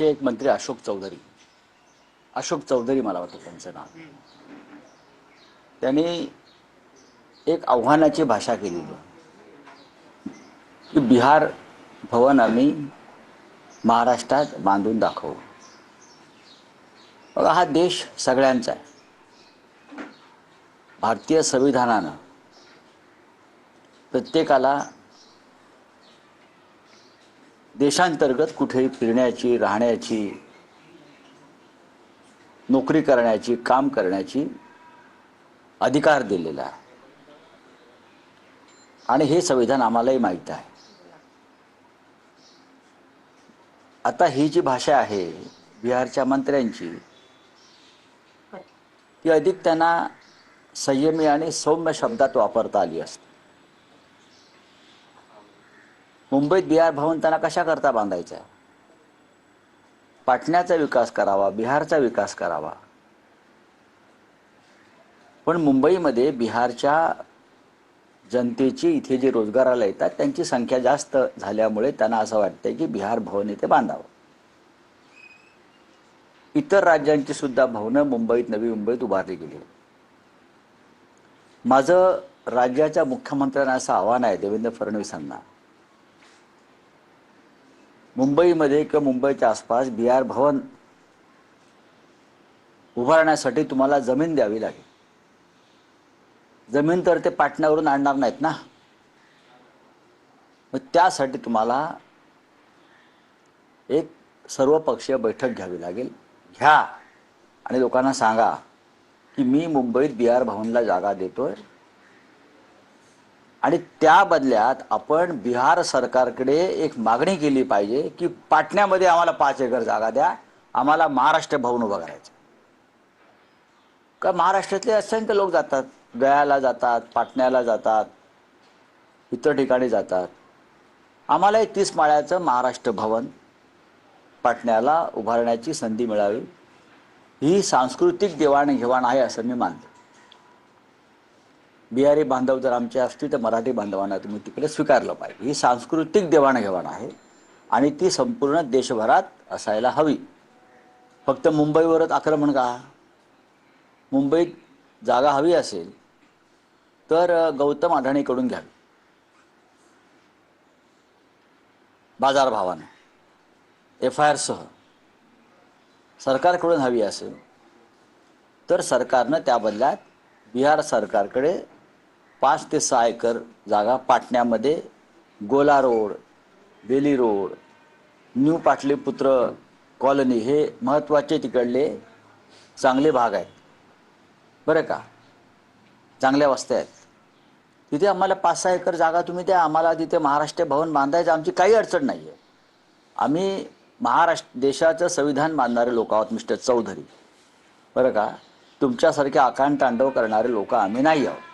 ते एक मंत्री अशोक चौधरी मला वाटतं त्यांचं नाव. त्यांनी एक आव्हानाची भाषा केलेली की बिहार भवन आम्ही महाराष्ट्रात बांधून दाखवू. बघा, हा देश सगळ्यांचा आहे. भारतीय संविधानानं प्रत्येकाला देशांतर्गत कुठेही फिरण्याची, राहण्याची, नोकरी करण्याची, काम करण्याची अधिकार दिलेला आहे. आणि हे संविधान आम्हालाही माहीत आहे. आता ही जी भाषा आहे बिहारच्या मंत्र्यांची, ती अधिक त्यांना संयमी आणि सौम्य शब्दात वापरता आली असते. मुंबईत बिहार भवन त्यांना कशा करता बांधायचं आहे? पाटण्याचा विकास करावा, बिहारचा विकास करावा. पण मुंबईमध्ये बिहारच्या जनतेची इथे जे रोजगाराला येतात त्यांची संख्या जास्त झाल्यामुळे त्यांना असं वाटतंय की बिहार भवन इथे बांधावं. इतर राज्यांची सुद्धा भवनं मुंबईत, नवी मुंबईत उभारली गेली. माझं राज्याच्या मुख्यमंत्र्यांना असं आव्हान आहे देवेंद्र फडणवीसांना, मुंबईमध्ये किंवा मुंबईच्या आसपास बिहार भवन उभारण्यासाठी तुम्हाला जमीन द्यावी लागेल. जमीन तर ते पाटण्यावरून आणणार नाहीत ना. मग त्यासाठी तुम्हाला एक सर्वपक्षीय बैठक घ्यावी लागेल. घ्या आणि लोकांना सांगा की मी मुंबईत बिहार भवनला जागा देतोय आणि त्या बदल्यात आपण बिहार सरकारकडे एक मागणी केली पाहिजे की पाटण्यामध्ये आम्हाला 5 एकर जागा द्या, आम्हाला महाराष्ट्र भवन उभं करायचं. का महाराष्ट्रातले असंख्य लोक जातात, गयाला जातात, पाटण्याला जातात, इतर ठिकाणी जातात. आम्हालाही 30 माळ्याचं महाराष्ट्र भवन पाटण्याला उभारण्याची संधी मिळावी. ही सांस्कृतिक देवाणघेवाण आहे असं मी मानतो. बिहारी बांधव जर आमचे असतील तर मराठी बांधवांना तुम्ही तिकडे स्वीकारलं पाहिजे. ही सांस्कृतिक देवाणघेवाण आहे आणि ती संपूर्ण देशभरात असायला हवी. फक्त मुंबईवरच आक्रमण का? मुंबईत जागा हवी असेल तर गौतम अडाणीकडून घ्यावी बाजारभावाने, FIR सह. सरकारकडून हवी असेल तर सरकारनं त्या बदल्यात बिहार सरकारकडे 5 ते 6 एकर जागा पाटण्यामध्ये, Gola road, Bailey road, new Pataliputra colony हे महत्त्वाचे तिकडले चांगले भाग आहेत बरं का, चांगल्या वस्त्या आहेत. तिथे आम्हाला 5-6 एकर जागा तुम्ही द्या, आम्हाला तिथे महाराष्ट्र भवन बांधायचं, आमची काही अडचण नाही आहे. आम्ही देशाचं संविधान मानणारे लोक आहोत मिस्टर चौधरी, बरं का. तुमच्यासारखे आकांड तांडव करणारे लोक आम्ही नाही आहोत.